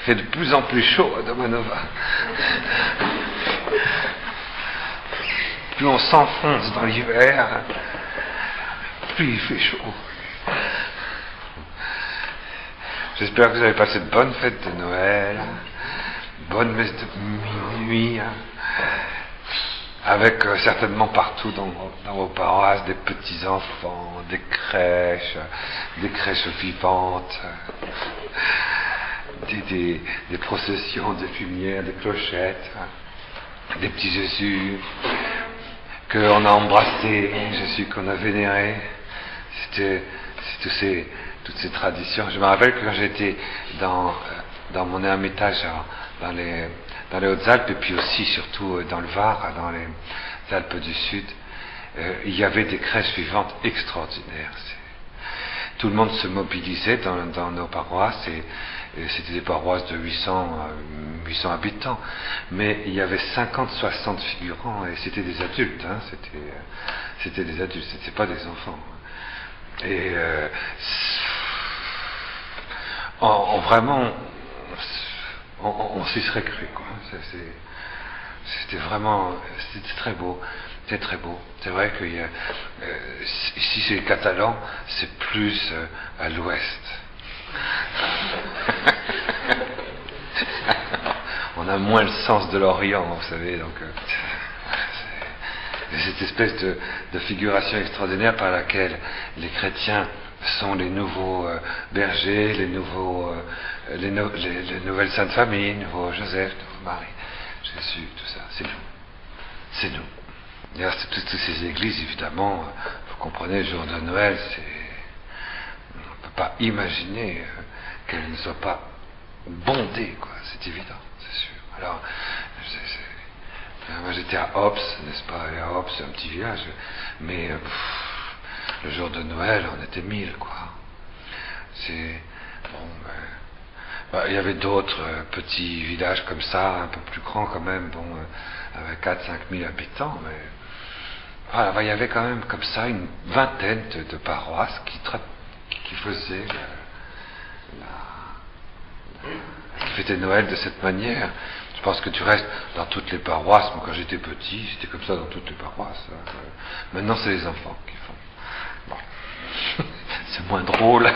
fait de plus en plus chaud à Domanova. Plus on s'enfonce dans l'hiver, plus il fait chaud. J'espère que vous avez passé de bonnes fêtes de Noël, bonne messe de minuit, avec certainement partout dans vos paroisses des petits-enfants, des crèches vivantes, des processions, des fumières, des clochettes, des petits Jésus qu'on a embrassés, Jésus qu'on a vénéré. C'est toutes ces traditions. Je me rappelle que quand j'étais dans mon ermitage dans les Hautes-Alpes, et puis aussi surtout dans le Var, dans les Alpes du Sud, il y avait des crèches vivantes extraordinaires. Tout le monde se mobilisait dans nos paroisses, et c'était des paroisses de 800 habitants, mais il y avait 50-60 figurants, et c'était des adultes, c'était des adultes, c'était pas des enfants. Et vraiment, on s'y serait cru, quoi. C'était très beau. C'était très beau. C'est vrai que ici c'est catalan, c'est plus à l'ouest. On a moins le sens de l'Orient, vous savez, donc cette espèce de figuration extraordinaire par laquelle les chrétiens sont les nouveaux bergers, les nouvelles saintes familles, nouveau Joseph, nouveau Marie, Jésus, tout ça, c'est nous. D'ailleurs, toutes ces églises, évidemment, vous comprenez, le jour de Noël, on ne peut pas imaginer qu'elles ne soient pas bondées, quoi, c'est évident, c'est sûr. Alors, moi j'étais à Hobbs, n'est-ce pas, et à Hobbs, c'est un petit village, mais le jour de Noël, on était 1000, quoi. Il y avait d'autres petits villages comme ça, un peu plus grands quand même, avec 4-5 000 habitants, mais il y avait quand même comme ça une vingtaine de paroisses qui faisaient qui fêtaient Noël de cette manière. Je pense que tu restes dans toutes les paroisses. Moi, quand j'étais petit, c'était comme ça dans toutes les paroisses. Maintenant, c'est les enfants qui font. Bon. C'est moins drôle,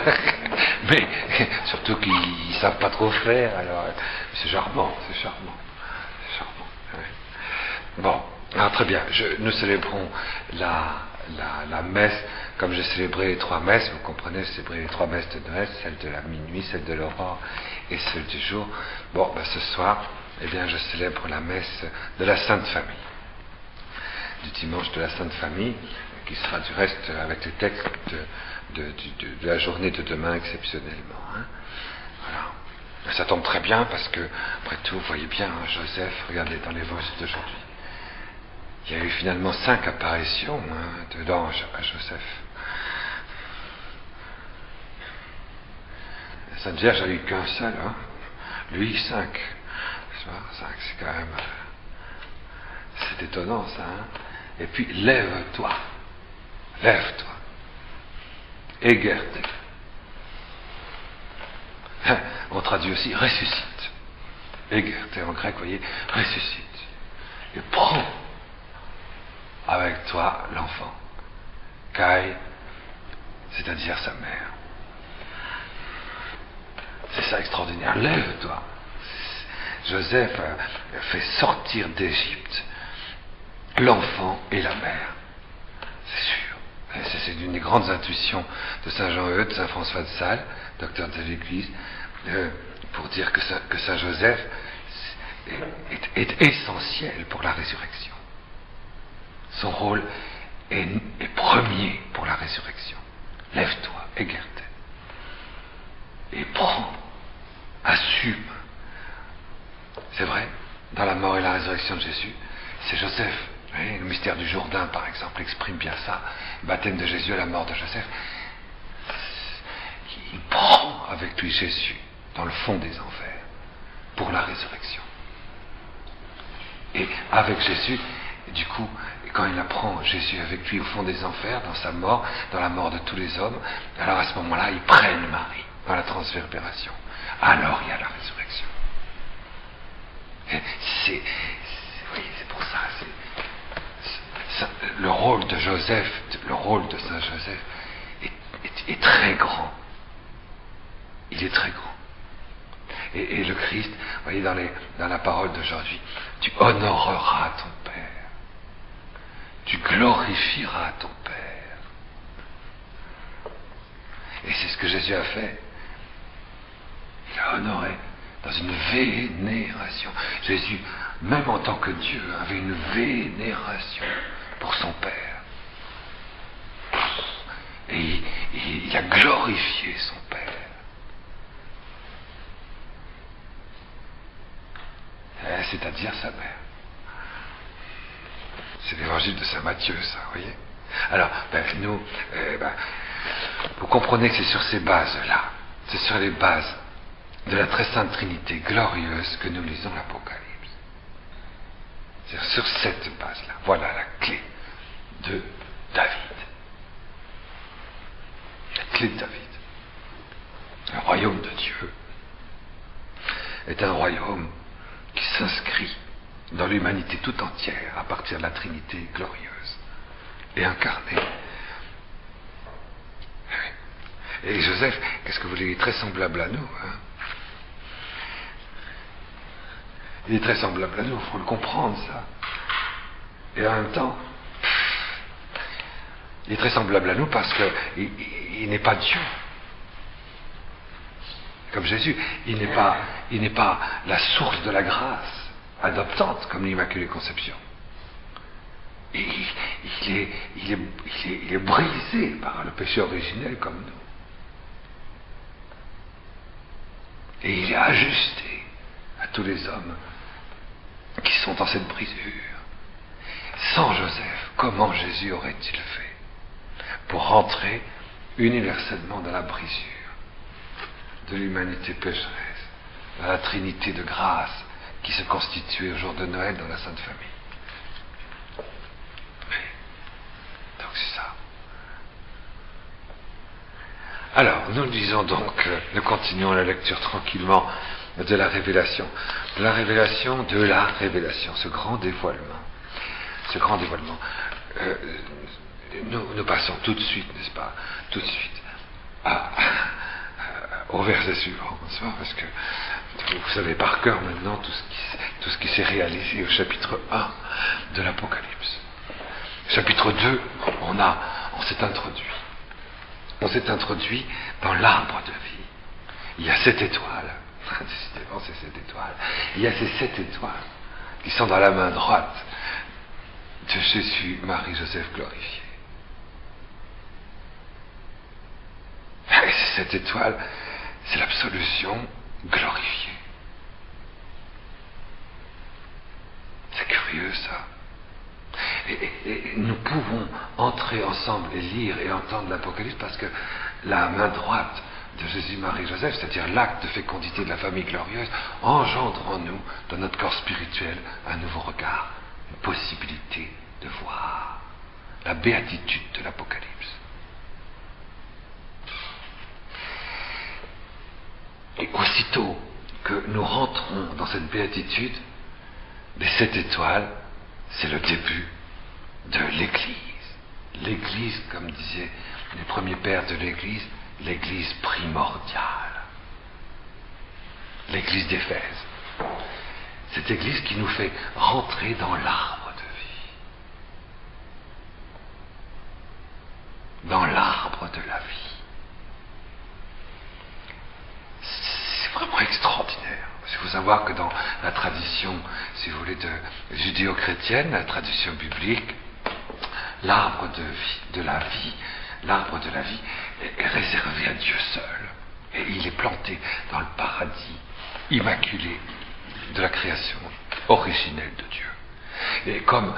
mais surtout qu'ils savent pas trop faire. Alors, c'est charmant. Ouais. Bon, alors très bien. Nous célébrons la messe, comme j'ai célébré les 3 messes. Vous comprenez, j'ai célébré les 3 messes de Noël, celle de la minuit, celle de l'aurore et celle du jour. Bon, ce soir, je célèbre la messe de la Sainte Famille, du dimanche de la Sainte Famille, qui sera du reste avec les textes de la journée de demain exceptionnellement. Voilà. Ça tombe très bien parce que, après tout, vous voyez bien, Joseph, regardez dans l'évangile d'aujourd'hui, il y a eu finalement 5 apparitions d'anges à Joseph. La Sainte Vierge n'a eu qu'un seul, lui 5. 5, c'est quand même... c'est étonnant ça. Et puis, lève-toi. Égerte. On traduit aussi ressuscite. Égerte en grec, vous voyez, ressuscite. Et prends avec toi l'enfant. Kai, c'est-à-dire sa mère. C'est ça extraordinaire. Lève-toi. Joseph fait sortir d'Égypte l'enfant et la mère. C'est sûr. C'est une des grandes intuitions de Saint Jean-Eudes, Saint François de Sales, docteur de l'Église, pour dire que Saint Joseph est essentiel pour la résurrection. Son rôle est premier pour la résurrection. Lève-toi, égarte. Et prends, assume. C'est vrai, dans la mort et la résurrection de Jésus, c'est Joseph. Oui, le mystère du Jourdain, par exemple, exprime bien ça. Le baptême de Jésus et la mort de Joseph. Il prend avec lui Jésus dans le fond des enfers pour la résurrection. Et avec Jésus, du coup, quand il apprend Jésus avec lui au fond des enfers, dans sa mort, dans la mort de tous les hommes, alors à ce moment-là, ils prennent Marie dans la transverbération. Alors il y a la résurrection. Oui, c'est pour ça. Le rôle de Joseph, le rôle de Saint Joseph est très grand. Il est très grand. Et le Christ, vous voyez, dans la parole d'aujourd'hui, tu honoreras ton Père. Tu glorifieras ton Père. Et c'est ce que Jésus a fait. Il a honoré dans une vénération. Jésus, même en tant que Dieu, avait une vénération pour son Père. Et il a glorifié son Père. C'est-à-dire sa mère. C'est l'évangile de saint Matthieu, ça, vous voyez. Alors, nous, vous comprenez que c'est sur ces bases-là, c'est sur les bases de la très sainte Trinité glorieuse que nous lisons l'Apocalypse. C'est sur cette base-là. Voilà la clé de David. La clé de David. Le royaume de Dieu est un royaume qui s'inscrit dans l'humanité tout entière à partir de la Trinité glorieuse et incarnée. Et Joseph, qu'est-ce que vous voulez, il est très semblable à nous. Hein? Il est très semblable à nous, il faut le comprendre ça. Et en même temps, il est très semblable à nous parce qu'il n'est pas Dieu. Comme Jésus, il n'est pas la source de la grâce adoptante comme l'Immaculée Conception. Et il est brisé par le péché originel comme nous. Et il est ajusté à tous les hommes qui sont dans cette brisure. Sans Joseph, comment Jésus aurait-il fait pour rentrer universellement dans la brisure de l'humanité pécheresse, dans la Trinité de grâce qui se constituait au jour de Noël dans la Sainte Famille? Donc c'est ça. Alors, nous lisons donc, nous continuons la lecture tranquillement de la révélation, ce grand dévoilement. Nous passons tout de suite, n'est-ce pas, tout de suite au verset suivant, n'est-ce pas, parce que vous savez par cœur maintenant tout ce qui s'est réalisé au chapitre 1 de l'Apocalypse. Chapitre 2, on s'est introduit dans l'arbre de vie. Il y a 7 étoiles. Décidément, c'est 7 étoiles. Il y a ces 7 étoiles qui sont dans la main droite de Jésus, Marie, Joseph glorifiés. Et ces 7 étoiles, c'est l'absolution glorifiée. C'est curieux ça. Et nous pouvons entrer ensemble et lire et entendre l'Apocalypse parce que la main droite de Jésus, Marie, Joseph, c'est-à-dire l'acte de fécondité de la famille glorieuse, engendre en nous, dans notre corps spirituel, un nouveau regard, une possibilité de voir la béatitude de l'Apocalypse. Et aussitôt que nous rentrons dans cette béatitude des 7 étoiles, c'est le début de l'Église. L'Église, comme disaient les premiers pères de l'Église, l'Église primordiale. L'Église d'Éphèse. Cette Église qui nous fait rentrer dans l'arbre de vie. Dans l'arbre de la vie. C'est vraiment extraordinaire. Il faut savoir que dans la tradition, si vous voulez, judéo-chrétienne, la tradition biblique, l'arbre de la vie est réservé à Dieu seul. Et il est planté dans le paradis immaculé de la création originelle de Dieu. Et comme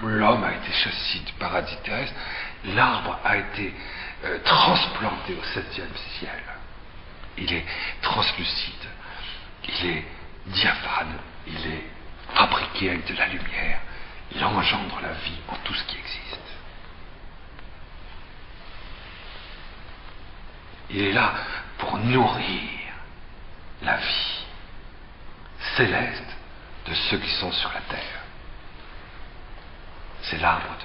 l'homme a été chassé du paradis terrestre, l'arbre a été transplanté au 7e ciel. Il est translucide, il est diaphane, il est fabriqué avec de la lumière, il engendre la vie en tout ce qui existe. Il est là pour nourrir la vie. céleste de ceux qui sont sur la terre. C'est l'arbre de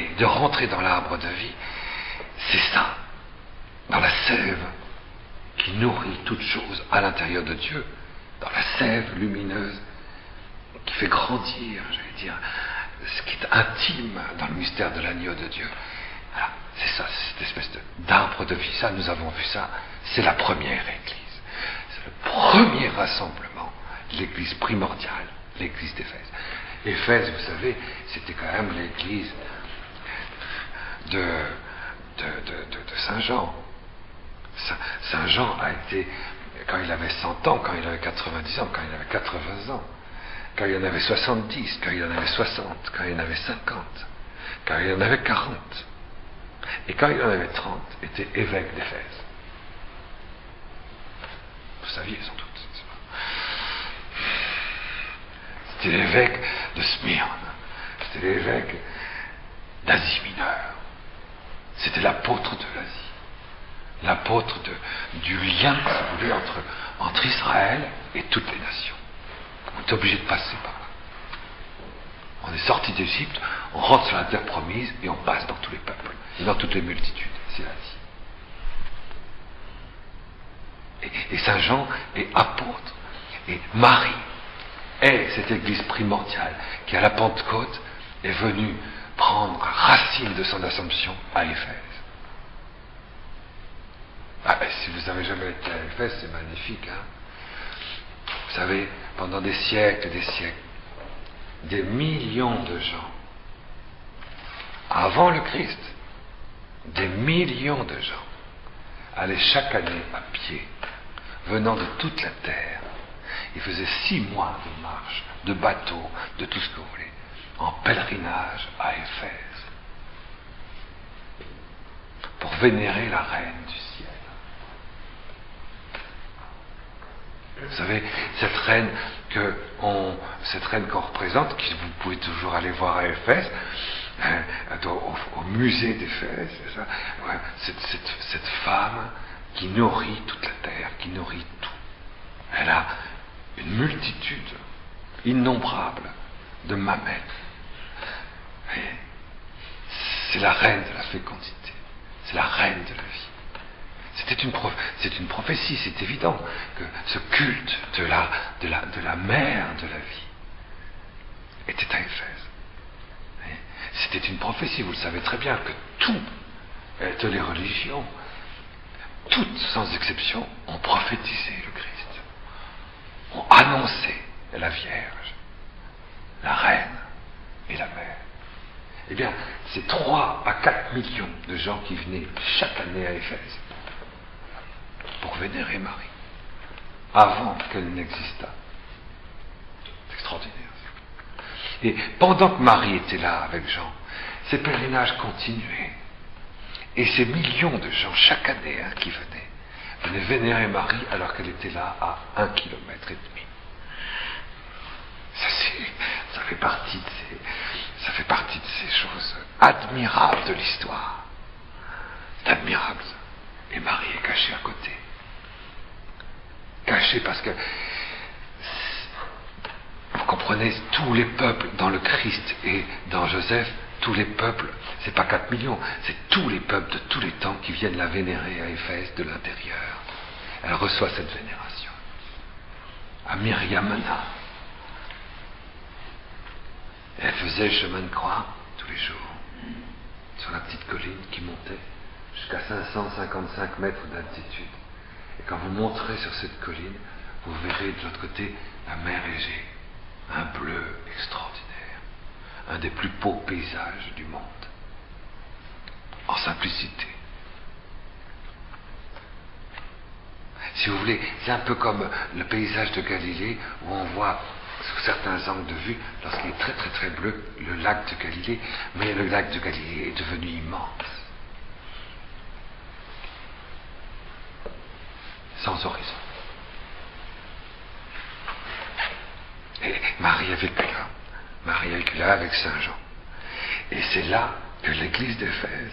vie. Et de rentrer dans l'arbre de vie, c'est ça, dans la sève qui nourrit toute chose à l'intérieur de Dieu, dans la sève lumineuse qui fait grandir, j'allais dire, ce qui est intime dans le mystère de l'agneau de Dieu. Voilà, c'est ça, cette espèce d'arbre de vie. Ça, nous avons vu ça, c'est la première Église. C'est le premier rassemblement, l'Église primordiale, l'Église d'Éphèse. Éphèse, vous savez, c'était quand même l'Église de Saint Jean. Saint Jean a été, quand il avait 100 ans, quand il avait 90 ans, quand il avait 80 ans, quand il en avait 70, quand il en avait 60, quand il en avait 50, quand il en avait 40, et quand il en avait 30, était évêque d'Éphèse. Vous saviez sans doute. C'était l'évêque de Smyrne, c'était l'évêque d'Asie mineure, c'était l'apôtre de l'Asie, l'apôtre du lien, si vous voulez, entre Israël et toutes les nations. On est obligé de passer par là. On est sorti d'Égypte, on rentre sur la terre promise et on passe dans tous les peuples et dans toutes les multitudes. C'est l'Asie. Et Saint Jean est apôtre. Et Marie est cette église primordiale qui, à la Pentecôte, est venue prendre racine de son assomption à Éphèse. Si vous n'avez jamais été à Éphèse, c'est magnifique, hein. Vous savez, pendant des siècles et des siècles, des millions de gens, avant le Christ, des millions de gens allaient chaque année à pied, venant de toute la terre. Ils faisaient 6 mois de marche, de bateau, de tout ce que vous voulez, en pèlerinage à Éphèse, pour vénérer la reine du ciel. Vous savez, cette reine qu'on représente, que vous pouvez toujours aller voir à Éphèse, au musée d'Éphèse, c'est ça, ouais, cette femme qui nourrit toute la terre, qui nourrit tout. Elle a une multitude innombrable de mamelles. C'est la reine de la fécondité, c'est la reine de la vie. C'est une prophétie, c'est évident que ce culte de la mère de la vie était à Éphèse. C'était une prophétie, vous le savez très bien, que toutes les religions, toutes sans exception, ont prophétisé le Christ, ont annoncé la Vierge, la Reine et la Mère. Eh bien, c'est 3 à 4 millions de gens qui venaient chaque année à Éphèse pour vénérer Marie, avant qu'elle n'existât. C'est extraordinaire. Et pendant que Marie était là avec Jean, ces pèlerinages continuaient. Et ces millions de gens, chaque année, qui venaient vénérer Marie alors qu'elle était là à 1,5 km. Ça fait partie de ces choses admirables de l'histoire. C'est admirable, ça. Et Marie est cachée à côté. Cachée parce que, vous comprenez, tous les peuples dans le Christ et dans Joseph, tous les peuples, c'est pas 4 millions, c'est tous les peuples de tous les temps qui viennent la vénérer à Éphèse de l'intérieur. Elle reçoit cette vénération. À Myriamna. Elle faisait le chemin de croix tous les jours, sur la petite colline qui montait jusqu'à 555 mètres d'altitude. Et quand vous monterez sur cette colline, vous verrez de l'autre côté la mer Égée, un bleu extraordinaire, un des plus beaux paysages du monde, en simplicité. Si vous voulez, c'est un peu comme le paysage de Galilée, où on voit, sous certains angles de vue, lorsqu'il est très très très bleu, le lac de Galilée, mais le lac de Galilée est devenu immense. Sans horizon. Et Marie a vécu là. Marie a vécu là avec Saint Jean. Et c'est là que l'église d'Éphèse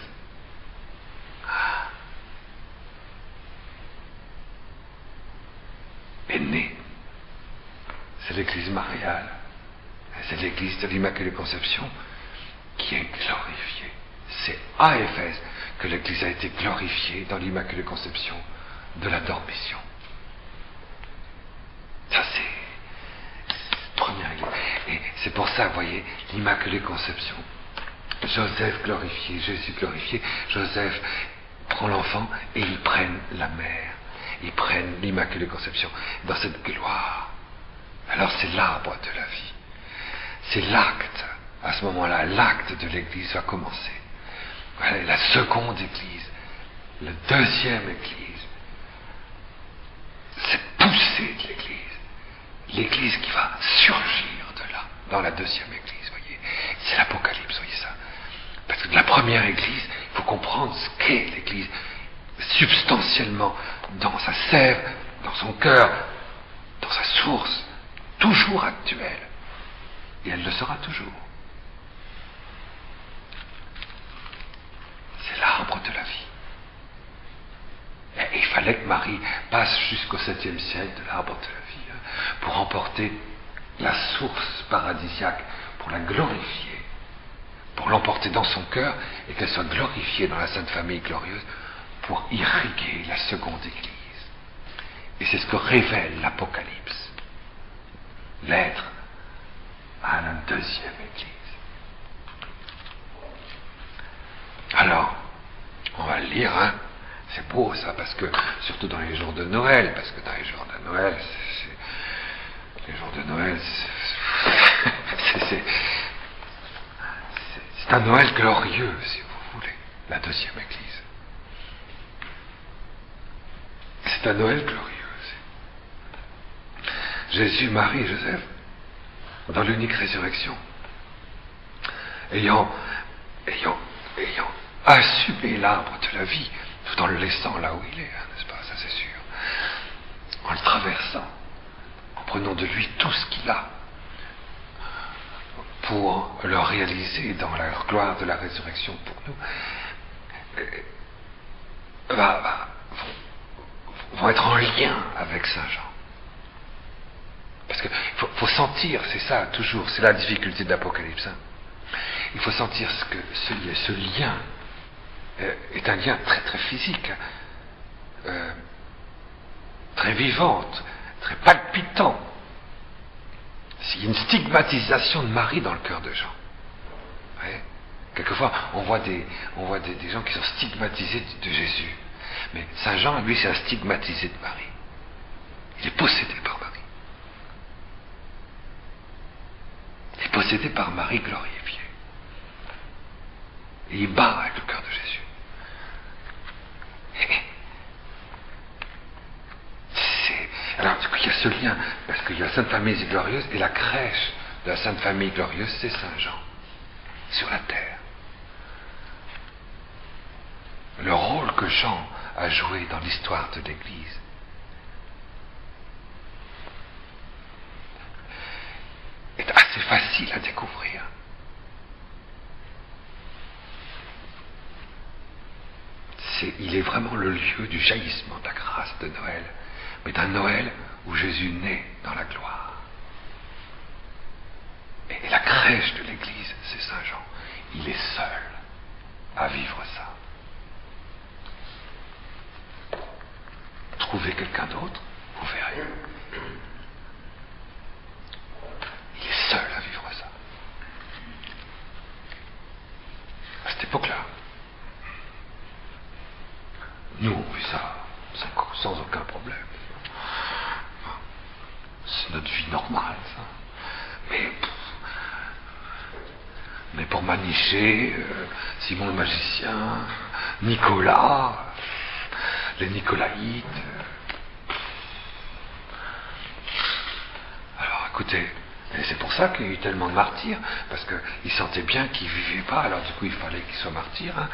est est née. C'est l'Église mariale. C'est l'Église de l'Immaculée Conception qui est glorifiée. C'est à Éphèse que l'Église a été glorifiée dans l'Immaculée Conception de la Dormition. Ça, c'est la première Église. Et c'est pour ça, vous voyez, l'Immaculée Conception. Joseph glorifié, Jésus glorifié. Joseph prend l'enfant et ils prennent la mère. Ils prennent l'Immaculée Conception dans cette gloire. Alors c'est l'arbre de la vie. C'est l'acte. À ce moment-là, l'acte de l'Église va commencer. Voilà, la seconde Église, la deuxième Église, cette poussée de l'Église, l'Église qui va surgir de là, dans la deuxième Église, voyez, c'est l'Apocalypse, voyez ça. Parce que de la première Église, il faut comprendre ce qu'est l'Église, substantiellement, dans sa sève, dans son cœur, dans sa source, toujours actuelle. Et elle le sera toujours. C'est l'arbre de la vie. Et il fallait que Marie passe jusqu'au 7e siècle de l'arbre de la vie pour emporter la source paradisiaque, pour la glorifier, pour l'emporter dans son cœur et qu'elle soit glorifiée dans la Sainte Famille glorieuse pour irriguer la seconde Église. Et c'est ce que révèle l'Apocalypse. L'être à la deuxième Église. Alors, on va le lire, hein. C'est beau ça, parce que, surtout dans les jours de Noël, parce que dans les jours de Noël, c'est un Noël glorieux, si vous voulez, la deuxième Église. C'est un Noël glorieux. Jésus, Marie, Joseph, dans l'unique résurrection, ayant assumé l'arbre de la vie, tout en le laissant là où il est, hein, n'est-ce pas, ça c'est sûr, en le traversant, en prenant de lui tout ce qu'il a, pour le réaliser dans la gloire de la résurrection pour nous, vont être en lien avec Saint Jean. Parce qu'il faut sentir, c'est ça toujours, c'est la difficulté de l'Apocalypse. Hein. Il faut sentir que ce lien est un lien très très physique, très vivant, très palpitant. Il y a une stigmatisation de Marie dans le cœur de Jean. Ouais. Quelquefois, on voit des gens qui sont stigmatisés de Jésus. Mais Saint Jean, lui, c'est un stigmatisé de Marie. Il est possédé par Marie. Il est possédé par Marie glorifiée. Et il bat avec le cœur de Jésus. Alors, du coup, il y a ce lien, parce qu'il y a la Sainte Famille glorieuse, et la crèche de la Sainte Famille glorieuse, c'est Saint Jean, sur la terre. Le rôle que Jean a joué dans l'histoire de l'Église est assez facile à découvrir. Il est vraiment le lieu du jaillissement de la grâce de Noël, mais d'un Noël où Jésus naît dans la gloire. Et la crèche de l'Église, c'est Saint Jean. Il est seul à vivre ça. Trouvez quelqu'un d'autre, vous verrez. Il est seul à vivre ça. À cette époque-là. Nous, on vit ça sans aucun problème. C'est notre vie normale, ça. Mais pour Maniché, Simon le magicien, Nicolas, les Nicolaïtes. Alors écoutez, et c'est pour ça qu'il y a eu tellement de martyrs, parce qu'ils sentaient bien qu'ils ne vivaient pas, alors du coup il fallait qu'ils soient martyrs. Hein.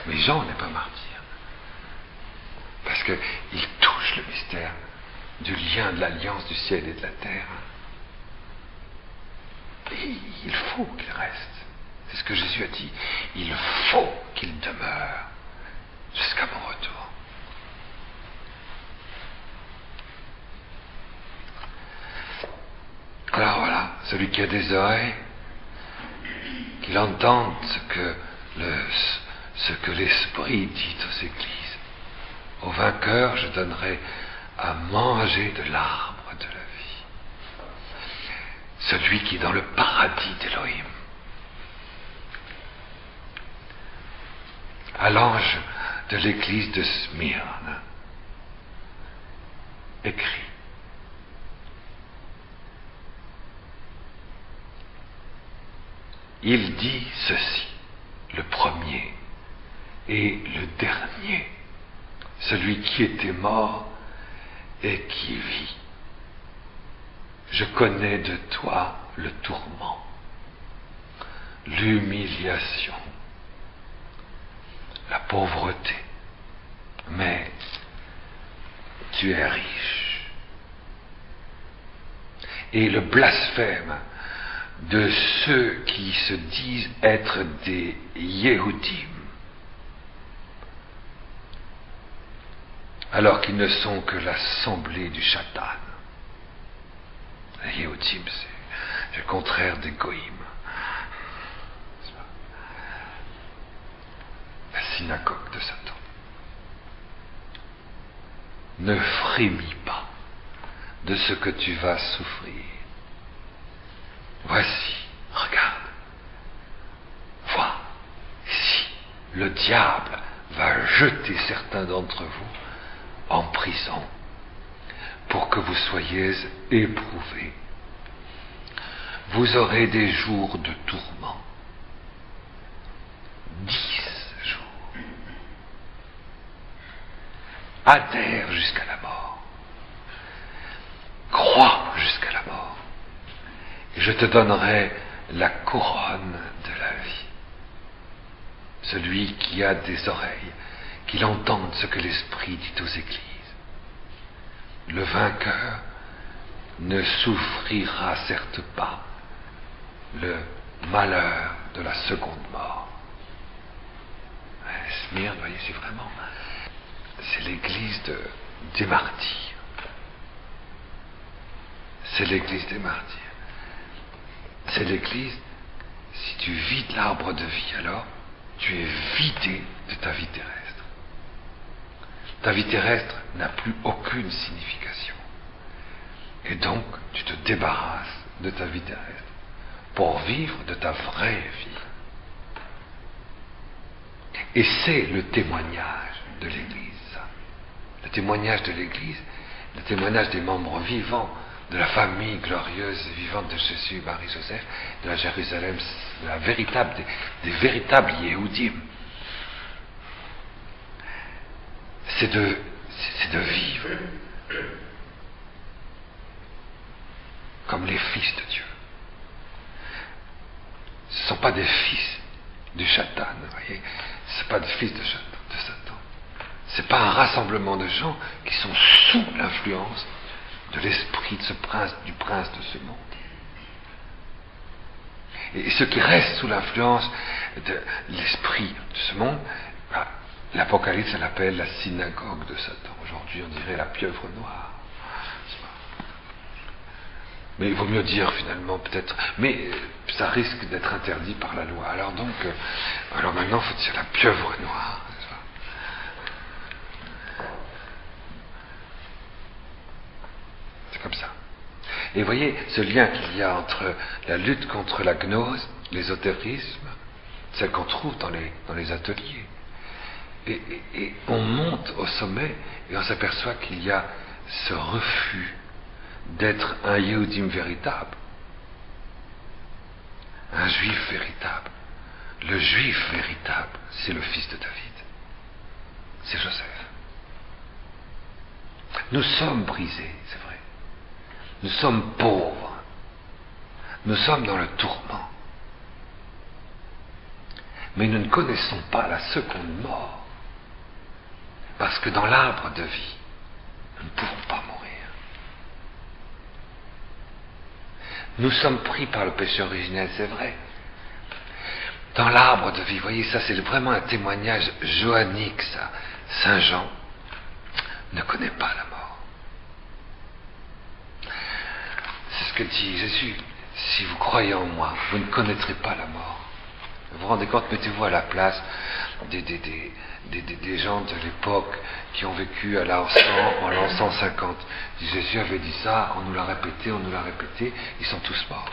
Mais Jean n'est pas martyr. Parce qu'il touche le mystère du lien de l'alliance du ciel et de la terre. Et il faut qu'il reste. C'est ce que Jésus a dit. Il faut qu'il demeure jusqu'à mon retour. celui qui a des oreilles, qu'il entende ce que l'Esprit dit aux églises. Au vainqueur, je donnerai à manger de l'arbre de la vie. Celui qui est dans le paradis d'Élohim. À l'ange de l'église de Smyrne, écrit: il dit ceci, le premier et le dernier, celui qui était mort et qui vit. Je connais de toi le tourment, l'humiliation, la pauvreté, mais tu es riche. Et le blasphème de ceux qui se disent être des Yehudim, alors qu'ils ne sont que l'assemblée du Shatan. Les Yehudim, c'est le contraire des Goïm. La synagogue de Satan. Ne frémis pas de ce que tu vas souffrir. Voici, regarde, vois, ici, le diable va jeter certains d'entre vous en prison pour que vous soyez éprouvés. Vous aurez des jours de tourment. 10 jours. Adhère jusqu'à la mort. Crois jusqu'à la mort. Et je te donnerai la couronne de la vie. Celui qui a des oreilles, qu'il entende ce que l'Esprit dit aux églises. Le vainqueur ne souffrira certes pas le malheur de la seconde mort. Smyrne, vous voyez, c'est l'église des martyrs. C'est l'église des martyrs. C'est l'église, si tu vides l'arbre de vie, alors tu es vidé de ta vie terrestre. Ta vie terrestre n'a plus aucune signification. Et donc, tu te débarrasses de ta vie terrestre pour vivre de ta vraie vie. Et c'est le témoignage de l'Église, ça. Le témoignage de l'Église, le témoignage des membres vivants de la famille glorieuse et vivante de Jésus, Marie, Joseph, de la Jérusalem, de la véritable, des véritables Yehudim. C'est de vivre comme les fils de Dieu. Ce ne sont pas des fils du Satan, vous voyez. Ce ne sont pas des fils de Satan. Ce n'est pas un rassemblement de gens qui sont sous l'influence de l'esprit de du prince de ce monde. Et ceux qui restent sous l'influence de l'esprit de ce monde, l'Apocalypse l'appelle la synagogue de Satan. Aujourd'hui, on dirait la pieuvre noire. Mais il vaut mieux dire finalement peut-être, mais ça risque d'être interdit par la loi. Alors maintenant, il faut dire la pieuvre noire. C'est comme ça. Et vous voyez ce lien qu'il y a entre la lutte contre la gnose, l'ésotérisme, celle qu'on trouve dans les ateliers. Et on monte au sommet et on s'aperçoit qu'il y a ce refus d'être un Yehudim véritable, un juif véritable. Le juif véritable, c'est le fils de David, c'est Joseph. Nous sommes brisés, c'est vrai. Nous sommes pauvres. Nous sommes dans le tourment. Mais nous ne connaissons pas la seconde mort. Parce que dans l'arbre de vie, nous ne pouvons pas mourir. Nous sommes pris par le péché originel, c'est vrai. Dans l'arbre de vie, vous voyez, ça c'est vraiment un témoignage johannique, ça. Saint Jean ne connaît pas la mort. C'est ce que dit Jésus. si vous croyez en moi, vous ne connaîtrez pas la mort. Vous vous rendez compte, mettez-vous à la place des gens de l'époque qui ont vécu à l'an 100, en l'an 150. Jésus avait dit ça, on nous l'a répété, ils sont tous morts.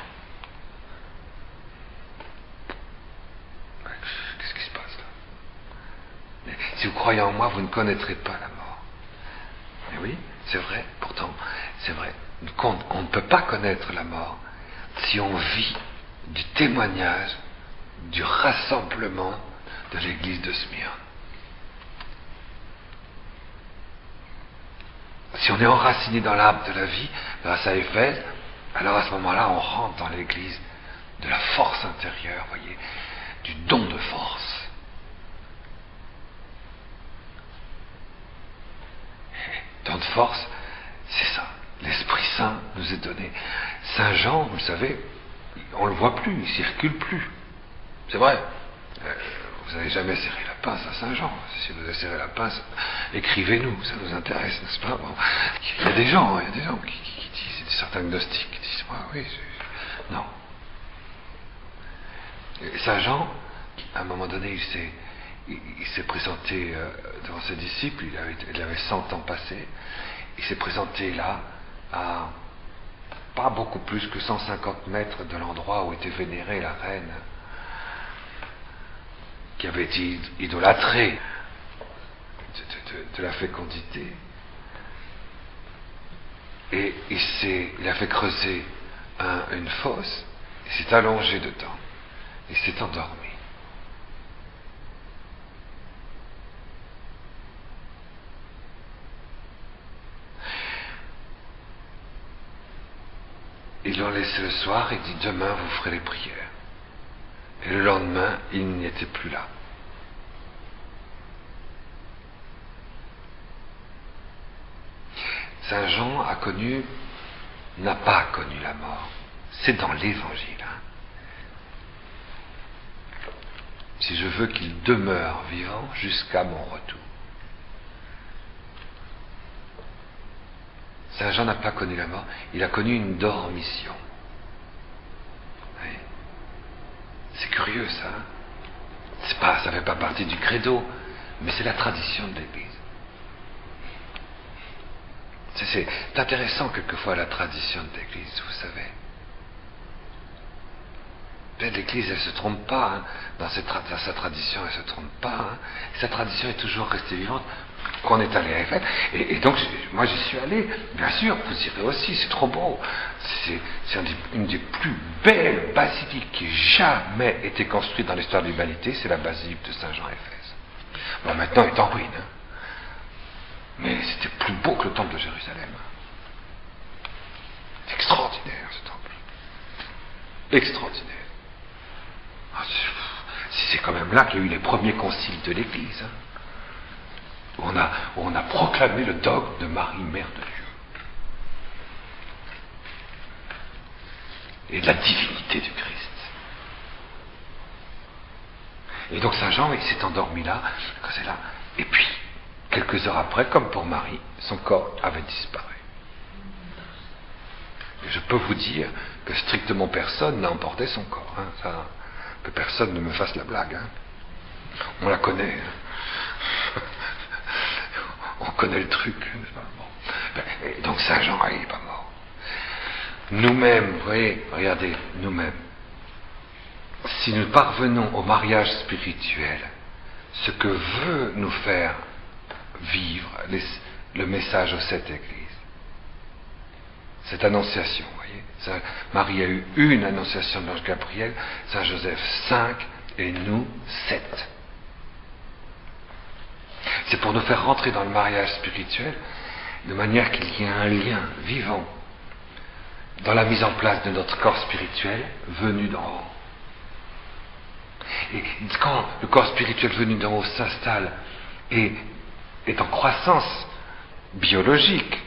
Qu'est-ce qui se passe là? Mais si vous croyez en moi, vous ne connaîtrez pas la mort. Mais oui, c'est vrai, pourtant, c'est vrai. On ne peut pas connaître la mort si on vit du témoignage, du rassemblement de l'église de Smyrne. Si on est enraciné dans l'arbre de la vie, grâce à Éphèse, alors à ce moment-là, on rentre dans l'église de la force intérieure, voyez, du don de force. Don de force, c'est ça. L'Esprit Saint nous est donné. Saint Jean, vous le savez, on ne le voit plus, il ne circule plus. C'est vrai. Vous n'avez jamais serré la pince à Saint Jean. Si vous avez serré la pince, écrivez-nous, ça nous intéresse, n'est-ce pas? Bon. Il y a des gens qui disent, certains gnostiques qui disent, oui, non. Et Saint Jean, à un moment donné, il s'est présenté devant ses disciples, il avait 100 ans passés, il s'est présenté là, à pas beaucoup plus que 150 mètres de l'endroit où était vénérée la reine, qui avait été idolâtrée de la fécondité. Et il a fait creuser une fosse, il s'est allongé dedans, il s'est endormi. Ils l'ont laissé le soir et dit, demain vous ferez les prières. Et le lendemain, il n'y était plus là. Saint Jean n'a pas connu la mort. C'est dans l'Évangile. Si je veux qu'il demeure vivant jusqu'à mon retour. Saint Jean n'a pas connu la mort, il a connu une dormition. Oui. C'est curieux ça. Ça ne fait pas partie du credo, mais c'est la tradition de l'Église. C'est intéressant quelquefois la tradition de l'Église, vous savez. L'Église, elle ne se trompe pas, dans sa tradition, elle ne se trompe pas. Sa tradition est toujours restée vivante. Qu'on est allé à Éphèse. Et donc, moi j'y suis allé, bien sûr, vous irez aussi, c'est trop beau. C'est une des plus belles basiliques qui ait jamais été construite dans l'histoire de l'humanité, c'est la basilique de Saint-Jean-Éphèse. Bon, maintenant, elle est en ruine. Mais c'était plus beau que le temple de Jérusalem. C'est extraordinaire, ce temple. Extraordinaire. C'est quand même là qu'il y a eu les premiers conciles de l'Église. Où on a proclamé le dogme de Marie, Mère de Dieu. Et de la divinité du Christ. Et donc Saint Jean, il s'est endormi là, c'est là. Et puis, quelques heures après, comme pour Marie, son corps avait disparu. Et je peux vous dire que strictement personne n'a emporté son corps. Que personne ne me fasse la blague. On la connaît. On connaît le truc. Bon. Et donc Saint Jean, il n'est pas mort. Nous-mêmes, vous voyez, regardez, nous-mêmes, si nous parvenons au mariage spirituel, ce que veut nous faire vivre le message aux 7 églises, cette annonciation, vous voyez, Marie a eu une annonciation de l'ange Gabriel, Saint Joseph 5 et nous 7. C'est pour nous faire rentrer dans le mariage spirituel de manière qu'il y ait un lien vivant dans la mise en place de notre corps spirituel venu d'en haut. Et quand le corps spirituel venu d'en haut s'installe et est en croissance biologique,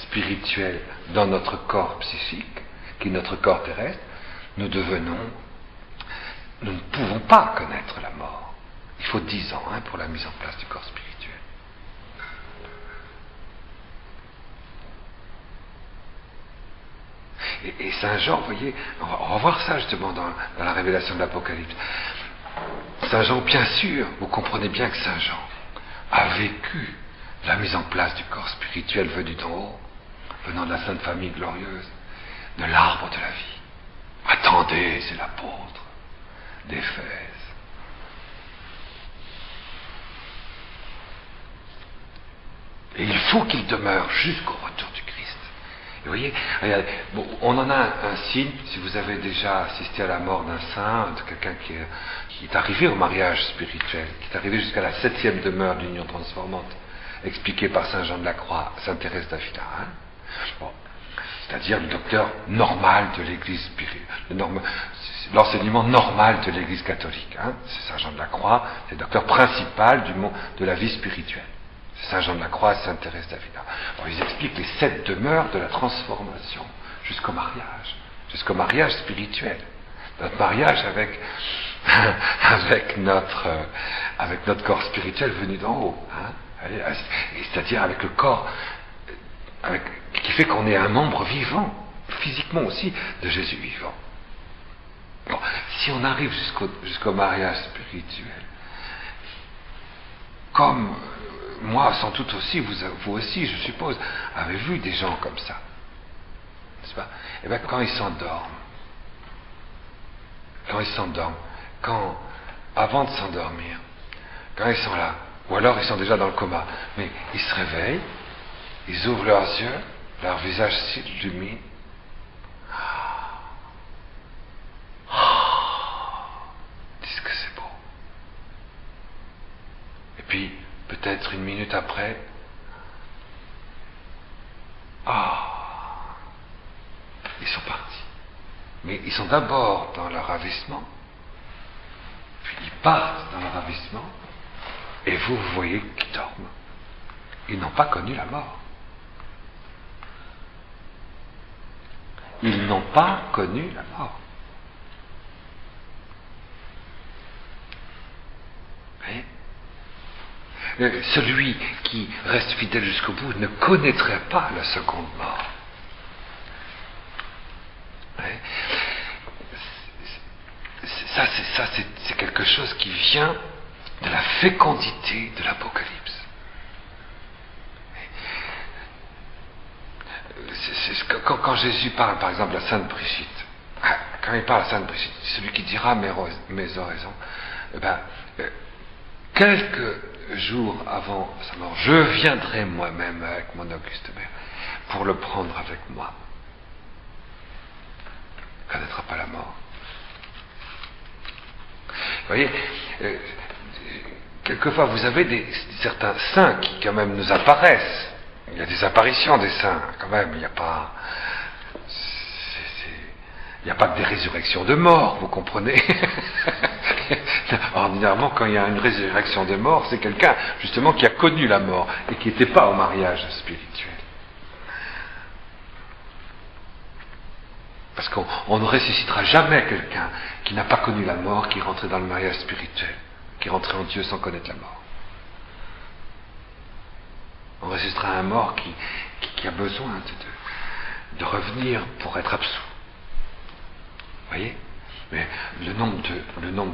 spirituelle dans notre corps psychique, qui est notre corps terrestre, nous ne pouvons pas connaître la mort. Il faut 10 ans pour la mise en place du corps spirituel. Et Saint Jean, vous voyez, on va voir ça justement dans la révélation de l'Apocalypse. Saint Jean, bien sûr, vous comprenez bien que Saint Jean a vécu la mise en place du corps spirituel venu d'en haut, venant de la Sainte Famille glorieuse, de l'arbre de la vie. Attendez, c'est l'apôtre d'Éphèse. Et il faut qu'il demeure jusqu'au retour du Christ. Et vous voyez, bon, on en a un signe, si vous avez déjà assisté à la mort d'un saint, de quelqu'un qui est arrivé au mariage spirituel, qui est arrivé jusqu'à la 7e demeure de l'union transformante, expliquée par Saint Jean de la Croix, Sainte Thérèse d'Avila. Bon, c'est-à-dire le docteur normal de l'Église spirituelle, l'enseignement normal de l'Église catholique. C'est Saint Jean de la Croix, c'est le docteur principal de la vie spirituelle. C'est Saint Jean de la Croix et Sainte Thérèse d'Avila. Alors, ils expliquent les 7 demeures de la transformation jusqu'au mariage spirituel. Notre mariage avec notre corps spirituel venu d'en haut. C'est-à-dire avec le corps qui fait qu'on est un membre vivant, physiquement aussi, de Jésus vivant. Bon, si on arrive jusqu'au mariage spirituel, comme moi, sans doute aussi, vous aussi, je suppose, avez vu des gens comme ça, n'est-ce pas? Eh bien, quand ils s'endorment, avant de s'endormir, quand ils sont là, ou alors ils sont déjà dans le coma, mais ils se réveillent, ils ouvrent leurs yeux, leur visage s'illumine. Disent que c'est beau. Et puis, peut-être une minute après, ils sont partis. Mais ils sont d'abord dans leur ravissement, puis ils partent dans leur ravissement, et vous voyez qu'ils dorment. Ils n'ont pas connu la mort. Ils n'ont pas connu la mort. Voyez ? Celui qui reste fidèle jusqu'au bout ne connaîtrait pas la seconde mort. Voyez ? Ça, c'est quelque chose qui vient de la fécondité de l'Apocalypse. Quand Jésus parle, par exemple, à Sainte Brigitte, quand il parle à Sainte Brigitte, celui qui dira mes oraisons, quelques jours avant sa mort, je viendrai moi-même avec mon auguste mère pour le prendre avec moi. Il ne connaîtra pas la mort. Vous voyez, quelquefois vous avez certains saints qui quand même nous apparaissent. Il y a des apparitions des saints, quand même, il n'y a pas que des résurrections de morts, vous comprenez? Ordinairement, quand il y a une résurrection de mort, c'est quelqu'un, justement, qui a connu la mort et qui n'était pas au mariage spirituel. Parce qu'on ne ressuscitera jamais quelqu'un qui n'a pas connu la mort, qui est rentré dans le mariage spirituel, qui est rentré en Dieu sans connaître la mort. On ressuscitera un mort qui a besoin de revenir pour être absous. Vous voyez? Mais le nombre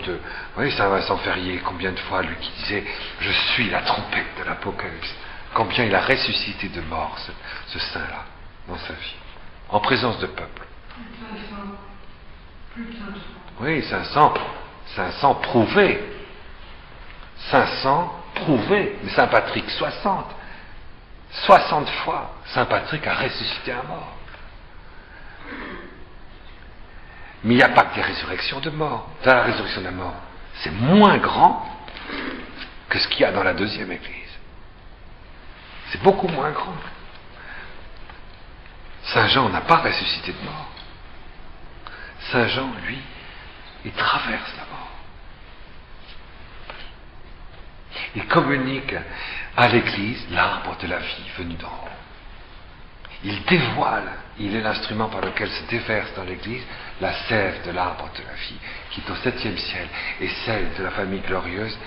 de... Vous voyez, Saint Vincent Ferrier, combien de fois, lui qui disait « Je suis la trompette de l'Apocalypse », combien il a ressuscité de morts, ce saint-là, dans sa vie, en présence de peuple. Oui, 500 prouvés. 500 prouvés. Mais Saint Patrick, 60 fois, Saint Patrick a ressuscité un mort. Mais il n'y a pas que des résurrections de mort. Dans la résurrection de la mort, c'est moins grand que ce qu'il y a dans la deuxième Église. C'est beaucoup moins grand. Saint Jean n'a pas ressuscité de mort. Saint Jean, lui, il traverse la mort. Il communique à l'Église l'arbre de la vie venu d'en haut. Il dévoile, il est l'instrument par lequel se déverse dans l'Église la sève de l'arbre de la vie, qui est au 7e ciel, et celle de la famille glorieuse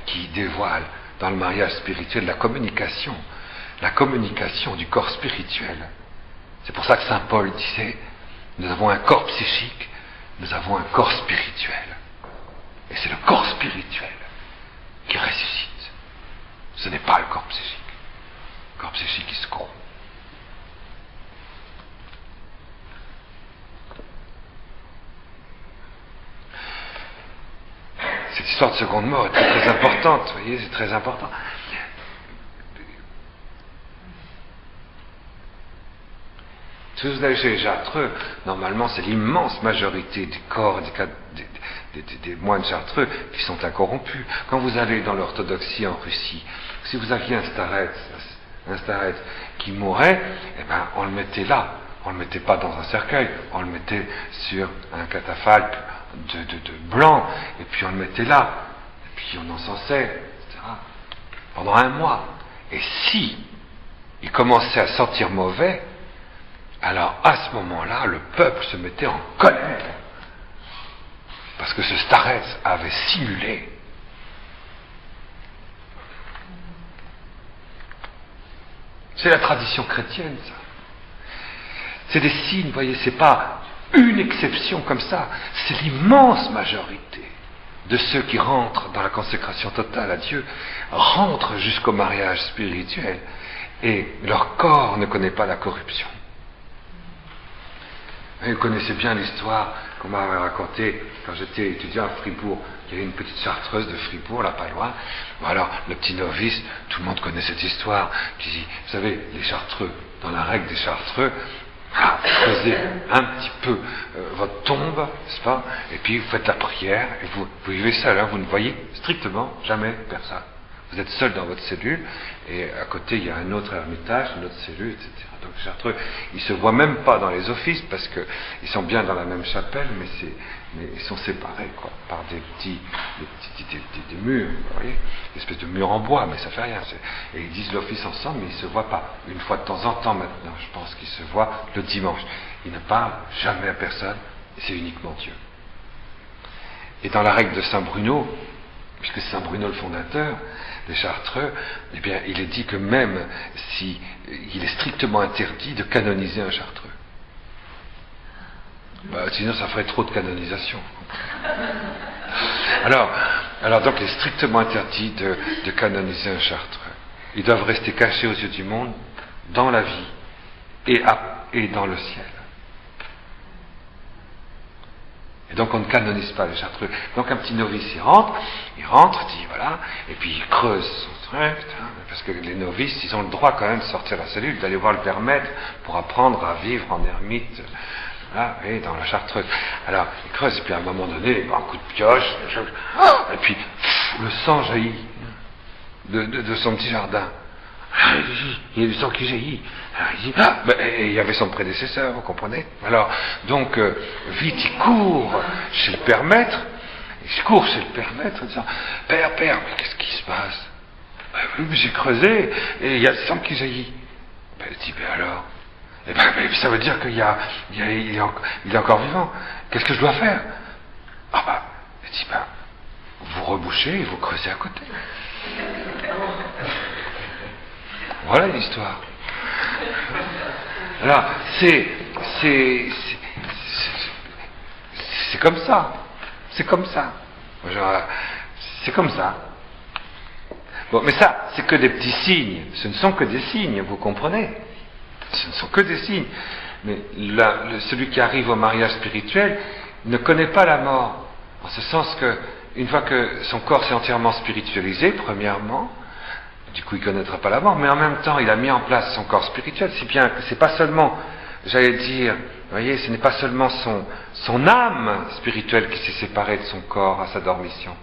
qui dévoile dans le mariage spirituel la communication du corps spirituel. C'est pour ça que Saint Paul disait, Nous avons un corps psychique, nous avons un corps spirituel. Et c'est le corps spirituel qui ressuscite. Ce n'est pas le corps psychique. Le corps psychique, il se corrompt. Cette histoire de seconde mort est très importante, vous voyez, c'est très important. Si vous allez chez les chartreux, normalement c'est l'immense majorité du corps des moines chartreux qui sont incorrompus. Quand vous allez dans l'orthodoxie en Russie, si vous aviez un starets qui mourait, eh ben, on le mettait là. On ne le mettait pas dans un cercueil, on le mettait sur un catafalque de blanc, et puis on le mettait là, et puis on encensait, etc. Pendant un mois. Et si il commençait à sentir mauvais, alors à ce moment-là, le peuple se mettait en colère. Parce que ce starets avait simulé. C'est la tradition chrétienne, ça. C'est des signes, vous voyez, c'est pas une exception comme ça, c'est l'immense majorité de ceux qui rentrent dans la consécration totale à Dieu, rentrent jusqu'au mariage spirituel, et leur corps ne connaît pas la corruption. Vous connaissez bien l'histoire qu'on m'avait racontée quand j'étais étudiant à Fribourg. Il y avait une petite chartreuse de Fribourg, là pas loin. Bon, alors, le petit novice, tout le monde connaît cette histoire, qui dit, vous savez, les chartreux, dans la règle des chartreux, vous creusez un petit peu votre tombe, n'est-ce pas, et puis vous faites la prière, et vous vivez seul, hein, vous ne voyez strictement jamais personne. Vous êtes seul dans votre cellule, et à côté il y a un autre ermitage, une autre cellule, etc. Donc les chartreux, ils ne se voient même pas dans les offices, parce qu'ils sont bien dans la même chapelle, mais ils sont séparés, quoi, par des murs, vous voyez, des espèces de murs en bois, mais ça fait rien. Et ils disent l'office ensemble, mais ils ne se voient pas. Une fois de temps en temps maintenant, je pense qu'ils se voient le dimanche. Ils ne parlent jamais à personne, c'est uniquement Dieu. Et dans la règle de Saint Bruno, puisque c'est Saint Bruno le fondateur des chartreux, eh bien, il est dit que même si il est strictement interdit de canoniser un chartreux. Sinon, ça ferait trop de canonisation. Alors donc, il est strictement interdit de canoniser un chartreux. Ils doivent rester cachés aux yeux du monde, dans la vie et dans le ciel. Et donc on ne canonise pas les chartreux. Donc un petit novice, il rentre, dit voilà, et puis il creuse son truc, parce que les novices, ils ont le droit quand même de sortir de la cellule, d'aller voir le père maître pour apprendre à vivre en ermite, voilà, et dans la chartreuse. Alors il creuse, et puis à un moment donné, il prend un coup de pioche, et puis le sang jaillit de son petit jardin. Il y a du sang qui jaillit. Alors il dit, et il y avait son prédécesseur, vous comprenez? Alors, donc, vite, il court chez le père maître, en disant, Père, mais qu'est-ce qui se passe? J'ai creusé, et il y a du sang qui jaillit. Il dit, alors? Ça veut dire qu'il est encore vivant. Qu'est-ce que je dois faire? Il dit, vous rebouchez et vous creusez à côté. Voilà l'histoire. Alors, c'est comme ça. C'est comme ça. C'est comme ça. Bon, mais ça, c'est que des petits signes. Ce ne sont que des signes, vous comprenez? Ce ne sont que des signes. Mais celui qui arrive au mariage spirituel ne connaît pas la mort. En ce sens que, une fois que son corps s'est entièrement spiritualisé, premièrement, du coup il ne connaîtra pas la mort, mais en même temps il a mis en place son corps spirituel, si bien que c'est pas seulement, j'allais dire, vous voyez, ce n'est pas seulement son âme spirituelle qui s'est séparée de son corps à sa dormition,